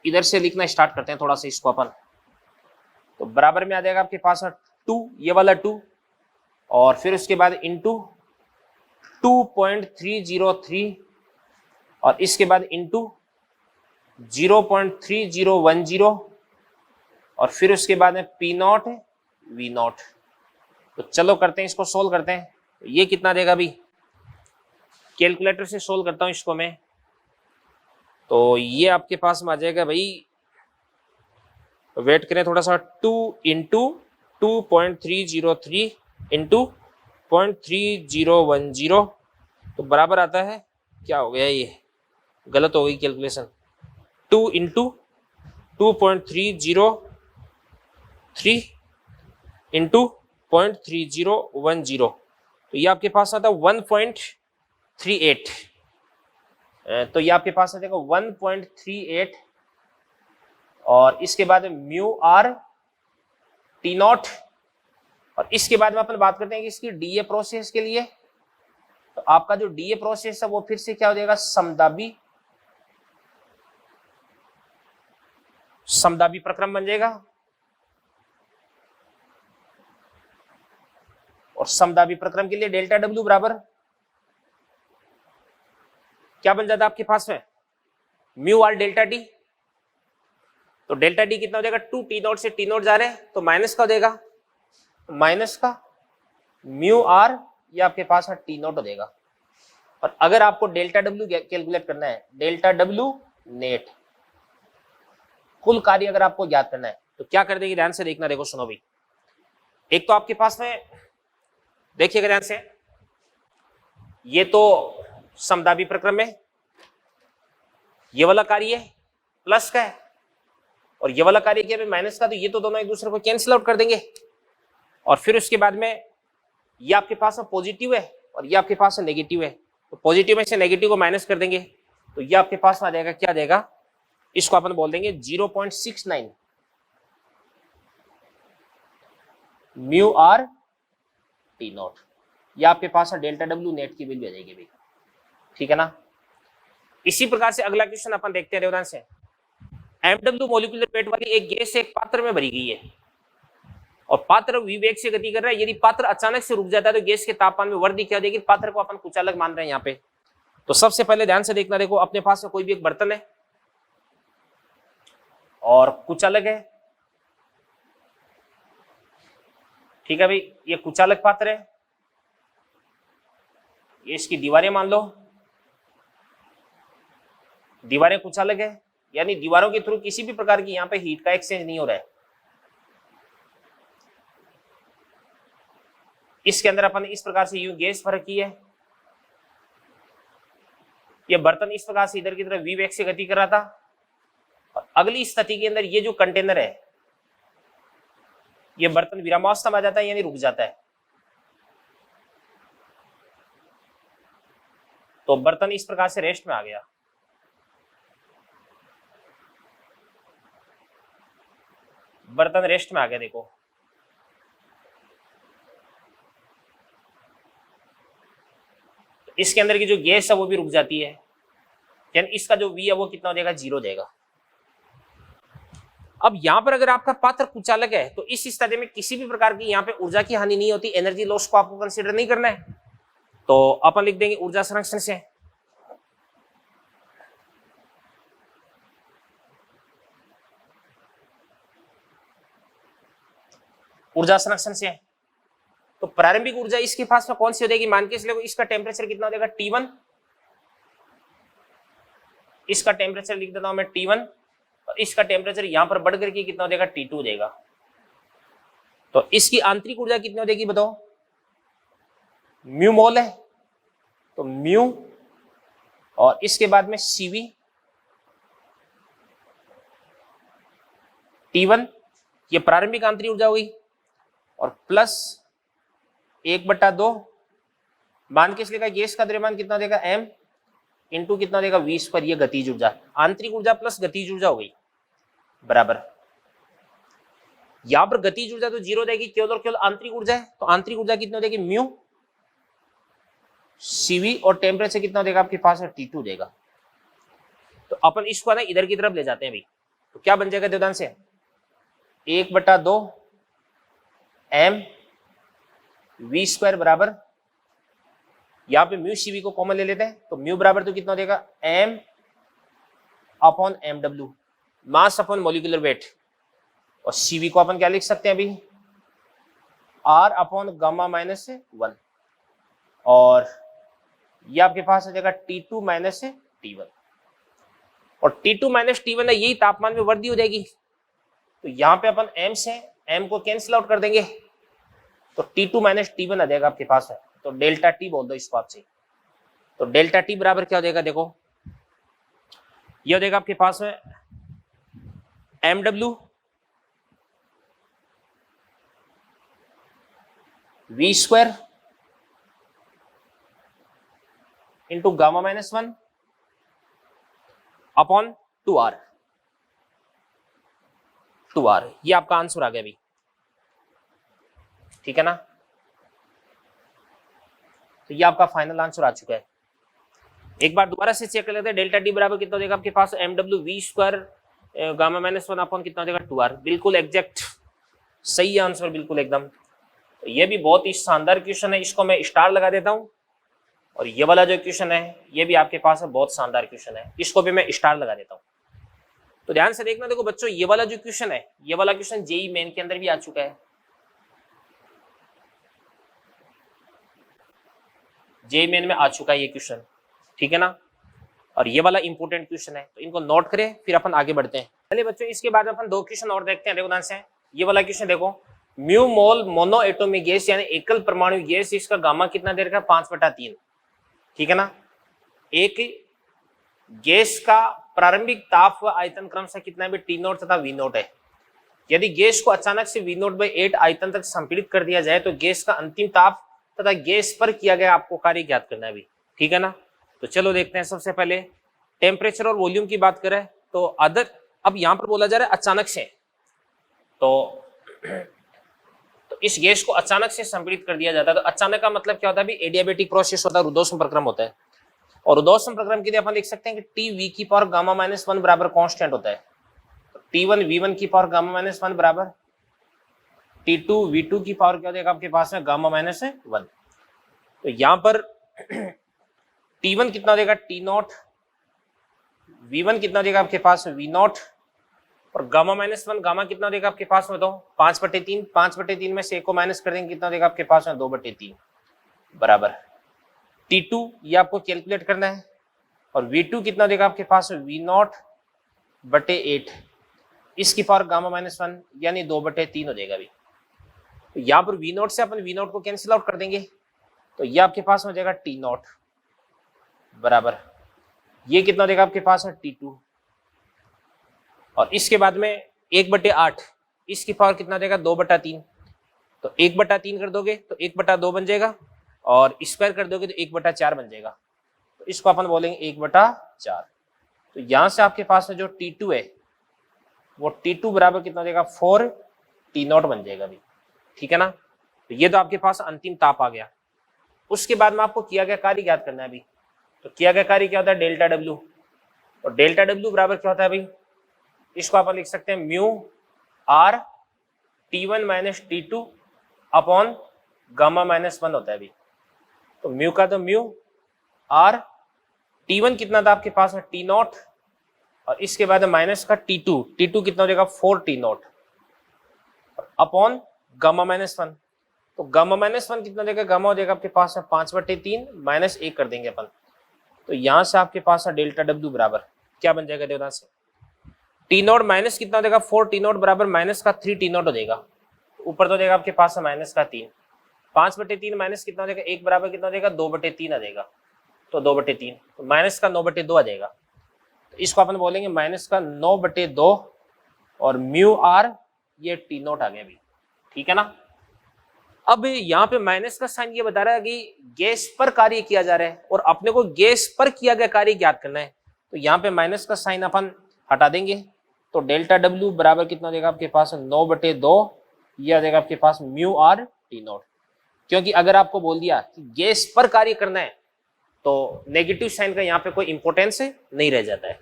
इधर से लिखना स्टार्ट करते हैं थोड़ा सा इसको अपन, तो बराबर में आ जाएगा आपके पास 2, ये वाला 2, और फिर उसके बाद इनटू 2.303, और इसके बाद इनटू 0.3010, और फिर उसके बाद में पी नॉट वी नॉट। तो चलो करते हैं इसको, सोल्व करते हैं, तो ये कितना देगा अभी, कैलकुलेटर से सोल्व करता हूं इसको मैं, तो ये आपके पास में आ जाएगा भाई, वेट करें थोड़ा सा, 2 इंटू 2.303 इंटू 0.3010, तो बराबर आता है, क्या हो गया ये गलत हो गई कैलकुलेशन, 2 इंटू 2.303 इंटू 0.3010, तो ये आपके पास आता है 1.38, तो ये आपके पास आ जाएगा 1.38, और इसके बाद म्यू आर टी नॉट, और इसके बाद में अपन बात करते हैं कि इसकी डीए प्रोसेस के लिए, तो आपका जो डीए प्रोसेस है वो फिर से क्या हो जाएगा, समदाबी प्रक्रम बन जाएगा, और समदाबी प्रक्रम के लिए डेल्टा डब्ल्यू बराबर क्या बन जाता है आपके पास में, म्यू आर डेल्टा टी, तो डेल्टा टी कितना हो जाएगा, 2 टी नॉट से टी नॉट जा रहे हैं तो माइनस का हो जाएगा, माइनस का म्यू आर, ये आपके पास है टी नॉट हो जाएगा। और अगर आपको डेल्टा डब्ल्यू कैलकुलेट करना है, डेल्टा डब्ल्यू नेट कुल कार्य अगर आपको याद करना है, तो क्या कर देंगे, ध्यान से देखना, देखो सुनो भाई, एक तो आपके पास में देखिएगा ध्यान से, ये तो समदाबी प्रक्रम में ये वाला कार्य प्लस का है, और ये वाला कार्य क्या है माइनस का, तो ये तो दोनों एक दूसरे को कैंसिल आउट कर देंगे, और फिर उसके बाद में ये आपके पास में पॉजिटिव है और ये आपके पास में नेगेटिव है, तो पॉजिटिव में से नेगेटिव को माइनस कर देंगे, तो ये आपके पास में आ जाएगा, क्या देगा, इसको अपन बोल देंगे 0.69 म्यू आर टी नॉट, ये आपके पास है डेल्टा डब्ल्यू नेट की वैल्यू आ जाएगी भाई, ठीक है ना। इसी प्रकार से अगला क्वेश्चन अपन देखते हैं, ध्यान से, एमडब्ल्यू मॉलिक्यूलर वेट वाली एक गैस एक पात्र में भरी गई है और पात्र विवेक से गति कर रहा है, यदि पात्र अचानक से रुक जाता है तो गैस के तापमान में वृद्धि क्या देगी, पात्र को अपन कुचालक मान रहे हैं यहाँ पे। तो सबसे पहले ध्यान से देखना, देखो अपने पास में कोई भी एक बर्तन है और कुचालक है, ठीक है भाई, ये कुचालक पात्र है, ये इसकी दीवारें मान लो, दीवारें कुचालक है, यानी दीवारों के थ्रू किसी भी प्रकार की यहाँ पे हीट का एक्सचेंज नहीं हो रहा है, इसके अंदर अपन इस प्रकार से यूं गैस भर रखी है, ये बर्तन इस प्रकार से इधर की तरफ वी वेग से गति कर रहा था, और अगली स्थिति के अंदर ये जो कंटेनर है ये बर्तन विरामावस्था में आ जाता है, यानी रुक जाता है। तो बर्तन इस प्रकार से रेस्ट में आ गया। बर्तन रेस्ट में आ गया, देखो इसके अंदर की जो गैस है वो भी रुक जाती है, यानी इसका जो V है वो कितना हो जाएगा, 0 हो जाएगा। अब यहां पर अगर आपका पात्र कुचालक है तो इस स्थिति में किसी भी प्रकार की यहां पे ऊर्जा की हानि नहीं होती, एनर्जी लॉस को आपको कंसीडर नहीं करना है। तो अपन लिख देंगे ऊर्जा संरक्षण से, ऊर्जा संरक्षण से। तो प्रारंभिक ऊर्जा इसके पास में कौन सी हो जाएगी, मान के चलो इसका टेम्परेचर कितना हो जाएगा, T1। इसका टेम्परेचर लिख देता हूं मैं T1, और इसका टेम्परेचर यहां पर बढ़ करके कितना हो जाएगा, T2 हो जाएगा। तो इसकी आंतरिक ऊर्जा कितनी हो जाएगी बताओ, म्यू मोल है, तो म्यू और इसके बाद में CV T1, ये प्रारंभिक आंतरिक ऊर्जा हुई, और प्लस 1/2 मान के इसलिए गैस का द्रव्यमान कितना हो जाएगा, m इंटू कितना हो जाएगा, V पर ये गतिज ऊर्जा, आंतरिक ऊर्जा प्लस गतिज ऊर्जा हो गई, बराबर। यहां पर गतिज ऊर्जा तो 0 हो जाएगी, केवल और केवल आंतरिक ऊर्जा है, तो आंतरिक ऊर्जा कितनी हो जाएगी, म्यू CV, और टेम्परेचर कितना हो जाएगा आपके पास है, T2 हो जाएगा। तो अपन इसको ना इधर की तरफ ले जाते हैं भाई, तो क्या बन जाएगा देवदान से, 1/2 m V² बराबर, यहां पे म्यू CV को कॉमन ले लेते हैं, तो म्यू बराबर तो कितना हो जाएगा, m upon mw, mass upon molecular weight, और CV को अपन क्या लिख सकते हैं अभी, R अपॉन गामा माइनस 1, और ये आपके पास हो जाएगा T2 माइनस T1, और T2 माइनस T1 है, यही तापमान में वृद्धि हो जाएगी। तो यहाँ पे अपन m से m को कैंसिल आउट कर देंगे, तो T2 माइनस T1 आ जाएगा आपके पास है, तो डेल्टा T बोल दो इसको आपसे। तो डेल्टा T बराबर क्या हो जाएगा, देखो ये हो जाएगा आपके पास में mw V² into gamma minus 1 upon 2R, ये आपका आंसर आ गया अभी, ठीक है ना। तो ये आपका फाइनल आंसर आ चुका है। एक बार दोबारा से चेक कर लेते हैं, डेल्टा टी बराबर कितना हो जाएगा आपके पास, mw V² gamma minus 1 upon कितना हो जाएगा, 2R, बिल्कुल एग्जैक्ट सही आंसर, बिल्कुल एकदम। तो ये भी बहुत ही शानदार क्वेश्चन है, इसको मैं स्टार लगा देता हूं, और ये वाला जो क्वेश्चन है ये भी आपके पास है, बहुत शानदार क्वेश्चन है, इसको भी मैं स्टार लगा देता हूं। तो ध्यान से देखना, देखो बच्चों ये वाला जो क्वेश्चन है, ये वाला क्वेश्चन जेईई मेन के अंदर भी आ चुका है, जेईई मेन में आ चुका है ये क्वेश्चन, ठीक है ना। और ये वाला इंपॉर्टेंट क्वेश्चन है, तो इनको नोट करें, फिर अपन आगे बढ़ते हैं। चलिए बच्चों, इसके बाद अपन 2 क्वेश्चन और देखते हैं। देखो ध्यान से, ये वाला क्वेश्चन देखो, म्यू मोल मोनो एटॉमिक गैस यानी एकल परमाणु गैस, इसका गामा कितना दे रखा है, 5/3, ठीक है ना। एक गैस का प्रारंभिक ताप व आयतन क्रम से कितना भी T0 तथा V0 है। यदि गैस को अचानक से V0/8 आयतन तक संपीड़ित कर दिया जाए तो गैस का अंतिम ताप तथा गैस पर किया गया आपको कार्य ज्ञात करना है भी, ठीक है ना। तो चलो देखते हैं, सबसे पहले टेम्परेचर और वॉल्यूम की बात करें तो अब यहां पर बोला जा रहा है अचानक से, तो इस गैस को अचानक से संपीड़ित कर दिया जाता है। तो अचानक का मतलब क्या होता है, एडियाबेटिक प्रोसेस होता है, रुद्धोष्म प्रक्रम होता है, और रुद्धोष्म प्रक्रम के लिए अपन लिख सकते हैं कि Tv की पावर गामा माइनस 1 बराबर कांस्टेंट होता है। तो T1 V1 की पावर गामा माइनस 1 बराबर T2 V2 की पावर क्या हो जाएगा आपके पास में, गामा माइनस 1। तो यहां पर T1 कितना हो जाएगा, T0, V1 कितना हो जाएगा आपके पास में, V0, और गामा माइनस 1 गामा कितना हो जाएगा आपके पास में, तो 5/3, 5/3 में से 1 को माइनस कर देंगे, कितना हो जाएगा आपके पास में, 2/3 बराबर T2, ये आपको कैलकुलेट करना है, और V2 कितना हो जाएगा आपके पास में, V0/8, इसकी पावर गामा माइनस 1 यानी 2/3 हो जाएगा अभी। तो यहाँ पर वी नॉट से अपन वी नॉट को कैंसिल आउट कर देंगे, तो ये आपके पास हो जाएगा टी नॉट बराबर ये कितना हो जाएगा आपके पास है T2, और इसके बाद में 1/8 इसकी पावर कितना देगा 2/3, तो 1/3 कर दोगे तो 1/2 बन जाएगा, और स्क्वायर कर दोगे तो 1/4 बन जाएगा, तो इसको अपन बोलेंगे 1/4। तो यहां से आपके पास में जो T2 है वो T2 बराबर कितना देगा 4 T0 बन जाएगा अभी, ठीक है ना। तो ये तो आपके पास अंतिम ताप आ गया। उसके बाद में आपको किया गया कार्य ज्ञात करना है अभी। तो किया गया कार्य क्या होता है डेल्टा डब्ल्यू, और डेल्टा डब्ल्यू बराबर क्या होता है अभी, इसको आप लिख सकते हैं mu R T1 minus T2 upon gamma -1 होता है अभी। तो म्यू का तो म्यू आर T1 कितना था आपके पास में T0, और इसके बाद माइनस का T2 कितना हो जाएगा 4 T0 अपॉन गामा -1। तो गामा -1 कितना देगा, गामा हो जाएगा आपके पास में 5/3 माइनस 1 कर देंगे अपन, तो यहां से आपके पास है डेल्टा डब्ल्यू बराबर क्या बन जाएगा देवदान से T0 माइनस कितना हो जाएगा 4 T0 बराबर माइनस का 3 T0 हो जाएगा, ऊपर तो देगा आपके पास है माइनस का 3, 5/3 माइनस कितना हो जाएगा 1 बराबर कितना हो जाएगा 2/3 आ जाएगा, तो 2/3 तो माइनस का 9/2 आ जाएगा, तो इसको अपन बोलेंगे माइनस का 9/2 और म्यू आर ये T0 आ गया अभी, ठीक है ना। अब यहाँ पे माइनस का साइन ये बता रहा है कि गैस पर कार्य किया जा रहा है और अपने को गैस पर किया गया कार्य ज्ञात करना है, तो यहाँ पे माइनस का साइन अपन हटा देंगे, तो डेल्टा डब्ल्यू बराबर कितना देगा आपके पास 9/2 यह आ जाएगा आपके पास म्यू आर T0, क्योंकि अगर आपको बोल दिया कि गैस पर कार्य करना है तो नेगेटिव साइन का यहाँ पे कोई इंपोर्टेंस नहीं रह जाता है।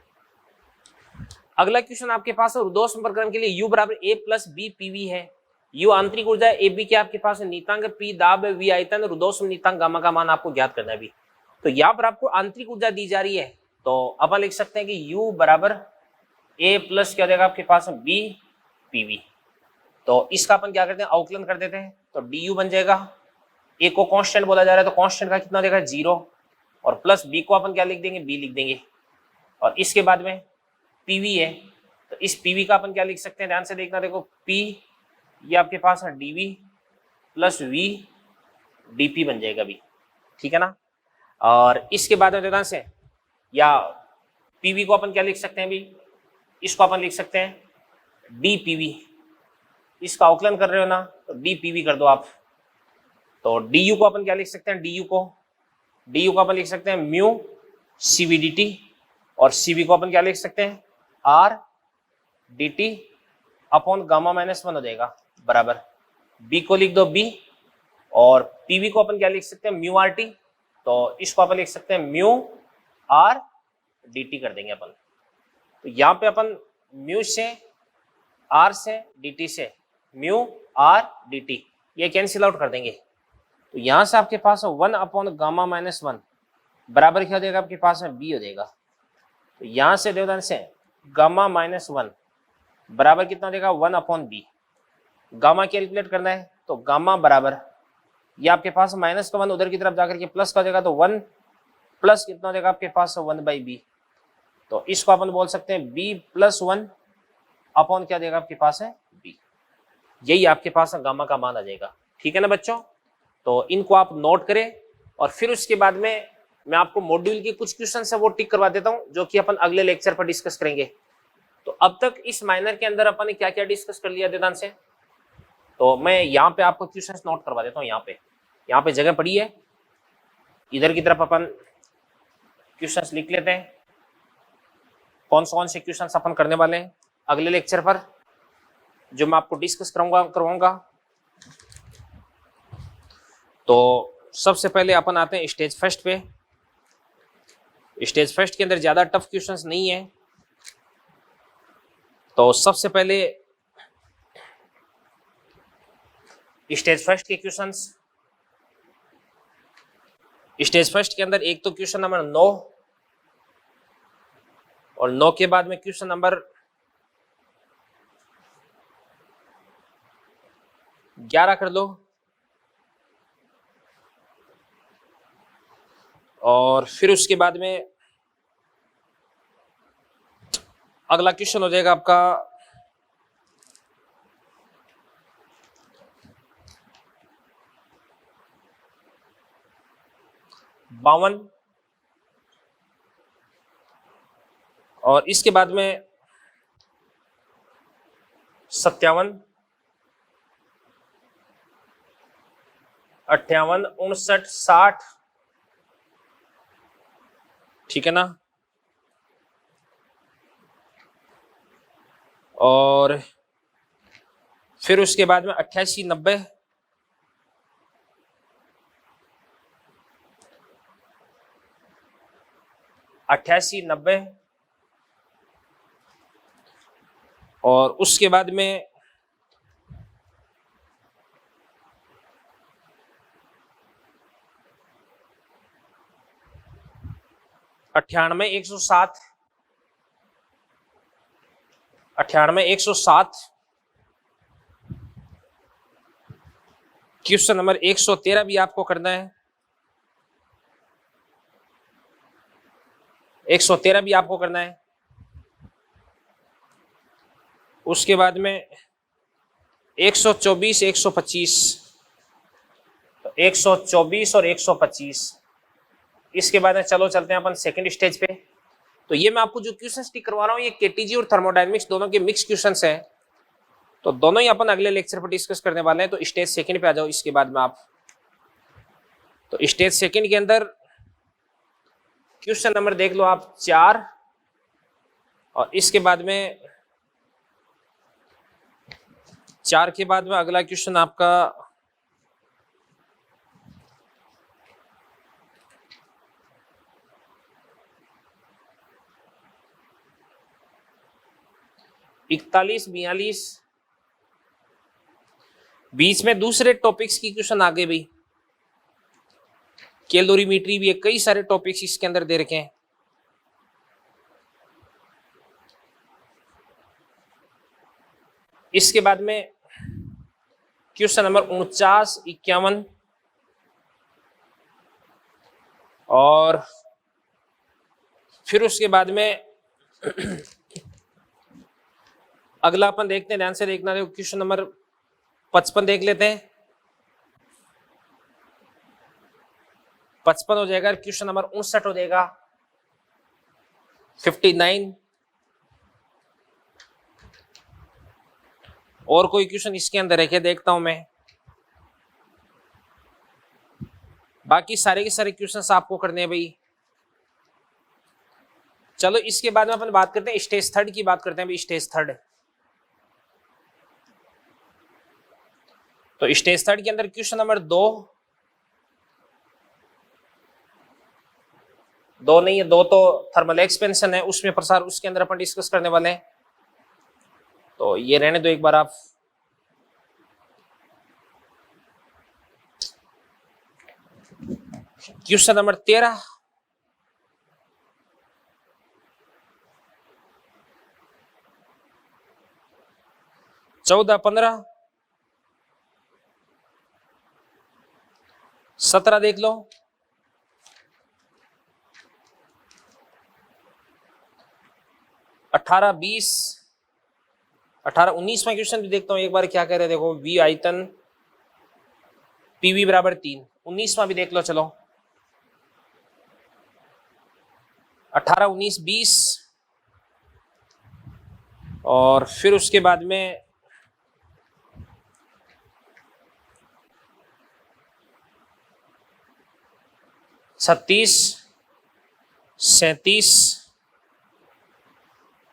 अगला क्वेश्चन आपके पास रुद्धोष्म प्रक्रम के लिए U बराबर A प्लस बी PV है। U आंतरिक ऊर्जा है, AB के आपके पास नीतांक P दाब V आयतन, रुद्धोष्म नीतांक गामा का मान आपको ज्ञात करना है अभी। तो यहाँ पर आपको आंतरिक ऊर्जा दी जा रही है, तो अपन लिख सकते हैं कि U बराबर A प्लस क्या देगा आपके पास B PV। तो इसका अपन क्या करते हैं अवकलन कर देते हैं, तो du बन जाएगा, A को कांस्टेंट बोला जा रहा है तो कांस्टेंट का कितना देगा 0, और प्लस B को अपन क्या लिख देंगे B लिख देंगे, और इसके बाद में PV है तो इस PV का अपन क्या लिख सकते हैं ध्यान से देखना, देखो P ये आपके पास है dV प्लस V dP बन जाएगा अभी, ठीक है ना। और इसके बाद में ध्यान से या PV को अपन क्या लिख सकते हैं अभी, इसको अपन लिख सकते हैं dPV, इसका अवकलन कर रहे हो ना तो dPV कर दो आप, तो du को अपन क्या लिख सकते हैं, du को अपन लिख सकते हैं म्यू CVDT, और CV को अपन क्या लिख सकते हैं R DT अपॉन गामा -1 हो जाएगा बराबर, B को लिख दो B, और PV को अपन क्या लिख सकते हैं म्यू RT, तो इसको अपन लिख सकते हैं म्यू R DT कर देंगे अपन। तो यहाँ पे अपन म्यू से R से DT से म्यू R DT ये कैंसिल आउट कर देंगे, तो यहां से आपके पास 1 अपॉन गामा -1 बराबर क्या हो जाएगा आपके पास में B हो जाएगा। तो यहां से देवदान से गामा -1 बराबर कितना देगा 1 अपॉन B, गामा कैलकुलेट करना है तो गामा बराबर ये आपके पास माइनस का 1 उधर की तरफ जाकर के प्लस का हो जाएगा, तो 1 प्लस कितना हो जाएगा आपके पास 1/B, तो इसको अपन बोल सकते हैं B प्लस 1 अपॉन क्या देगा आपके पास है B, यही आपके पास गामा का मान आ जाएगा, ठीक है ना बच्चों। तो इनको आप नोट करें, और फिर उसके बाद में मैं आपको मॉड्यूल के कुछ क्वेश्चन है वो टिक करवा देता हूं जो कि अपन अगले लेक्चर पर डिस्कस करेंगे। तो अब तक इस माइनर के अंदर अपन ने क्या क्या डिस्कस कर लिया देदान से, तो मैं यहाँ पे आपको क्वेश्चन नोट करवा देता हूँ। यहाँ पे जगह पड़ी है, इधर की तरफ अपन क्वेश्चन लिख लेते हैं, कौन से क्वेश्चन अपन करने वाले हैं अगले लेक्चर पर जो मैं आपको डिस्कस करवाऊंगा। तो सबसे पहले अपन आते हैं स्टेज फर्स्ट पे। स्टेज फर्स्ट के अंदर ज्यादा टफ क्वेश्चंस नहीं है, तो सबसे पहले स्टेज फर्स्ट के क्वेश्चंस, स्टेज फर्स्ट के अंदर एक तो क्वेश्चन नंबर 9 और 9 के बाद में क्वेश्चन नंबर 11 कर लो, और फिर उसके बाद में अगला क्वेश्चन हो जाएगा आपका 52, और इसके बाद में 57, 58, 59, 60, ठीक है ना। और फिर उसके बाद में 88, 90, 88, 90, और उसके बाद में 98, 107, 98, 107, क्वेश्चन नंबर 113 भी आपको करना है, 113 भी आपको करना है। उसके बाद में 124, 125, 124 और 125। इसके बाद में चलो चलते हैं अपन सेकंड स्टेज पे। तो ये मैं आपको जो क्वेश्चन टिक करवा रहा हूँ ये केटीजी और थर्मोडायनेमिक्स दोनों के मिक्स क्वेश्चंस हैं, तो दोनों ही अपन अगले लेक्चर पर डिस्कस करने वाले हैं। तो स्टेज सेकंड पे आ जाओ इसके बाद में आप। तो स्टेज सेकंड के अंदर क्वेश्चन नंबर देख लो आप 4, और इसके बाद में 4 के बाद में अगला क्वेश्चन आपका 41, 42, बीच में दूसरे टॉपिक्स की क्वेश्चन आ गए भाई, कैलोरीमेट्री भी है, कई सारे टॉपिक्स इसके अंदर दे रखे हैं। इसके बाद में क्वेश्चन नंबर 49, 51, और फिर उसके बाद में अगला अपन देखते हैं, ध्यान से देखना, देखो क्वेश्चन नंबर 55 देख लेते हैं। 55 हो जाएगा, क्वेश्चन नंबर 59 हो जाएगा, 59, और कोई क्वेश्चन इसके अंदर है क्या देखता हूं मैं। बाकी सारे के सारे क्वेश्चंस आपको करने हैं भाई। चलो इसके बाद में अपन बात करते हैं स्टेज थर्ड की, बात करते हैं भाई स्टेज थर्ड। तो स्टेज थर्ड के अंदर क्वेश्चन नंबर 2 नहीं है, 2 तो थर्मल एक्सपेंशन है, उसमें प्रसार, उसके अंदर अपन डिस्कस करने वाले हैं। तो ये रहने दो एक बार आप। क्वेश्चन नंबर 13, 14, 15, 17 देख लो, 18, 20, 18, 19वां क्वेश्चन भी देखता हूं एक बार क्या कह रहे हैं। देखो वी आयतन पीवी बराबर 3, 19वां भी देख लो। चलो 18, 19, 20, और फिर उसके बाद में 36, 37,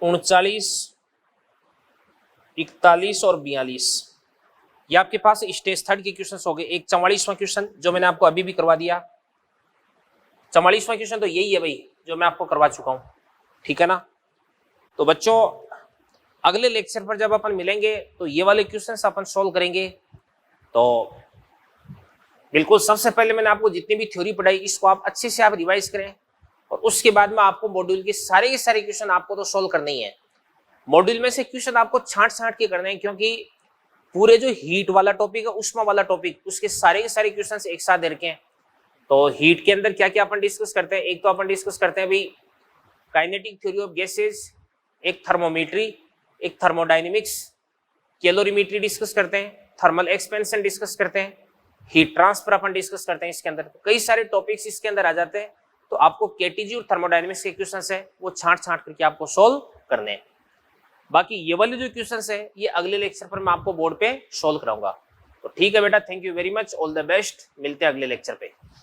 39, 41 और 42, ये आपके पास स्टेज थर्ड के क्वेश्चंस हो गए। एक 44वां क्वेश्चन जो मैंने आपको अभी भी करवा दिया, 44वां क्वेश्चन तो यही है भाई जो मैं आपको करवा चुका हूं, ठीक है ना। तो बच्चों अगले लेक्चर पर जब अपन मिलेंगे तो ये वाले क्वेश्चंस अपन सोल्व करेंगे। तो बिल्कुल सबसे पहले मैंने आपको जितनी भी थ्योरी पढ़ाई इसको आप अच्छे से आप रिवाइज करें, और उसके बाद में आपको मॉड्यूल के सारे क्वेश्चन आपको तो सोल्व करने ही है। मॉड्यूल में से क्वेश्चन आपको छांट के करने हैं, क्योंकि पूरे जो हीट वाला टॉपिक है, उष्मा वाला टॉपिक, उसके सारे के सारे क्वेश्चंस एक साथ दे रखे हैं। तो हीट के अंदर क्या क्या अपन डिस्कस करते हैं, एक तो अपन डिस्कस करते हैं भाई काइनेटिक थ्योरी ऑफ गैसेस, एक थर्मोमेट्री, एक थर्मोडायनेमिक्स, कैलोरीमेट्री डिस्कस करते हैं, थर्मल एक्सपेंशन डिस्कस करते हैं, हीट ट्रांसफर अपन डिस्कस करते हैं इसके अंदर। तो कई सारे टॉपिक्स इसके अंदर आ जाते हैं, तो आपको केटीजी और थर्मोडायनेमिक्स के क्वेश्चंस है वो छांट करके आपको सोल्व करने हैं। बाकी ये वाले जो क्वेश्चंस है ये अगले लेक्चर पर मैं आपको बोर्ड पे सोल्व कराऊंगा। तो ठीक है बेटा, thank you very much, all the best, मिलते हैं अगले लेक्चर पे।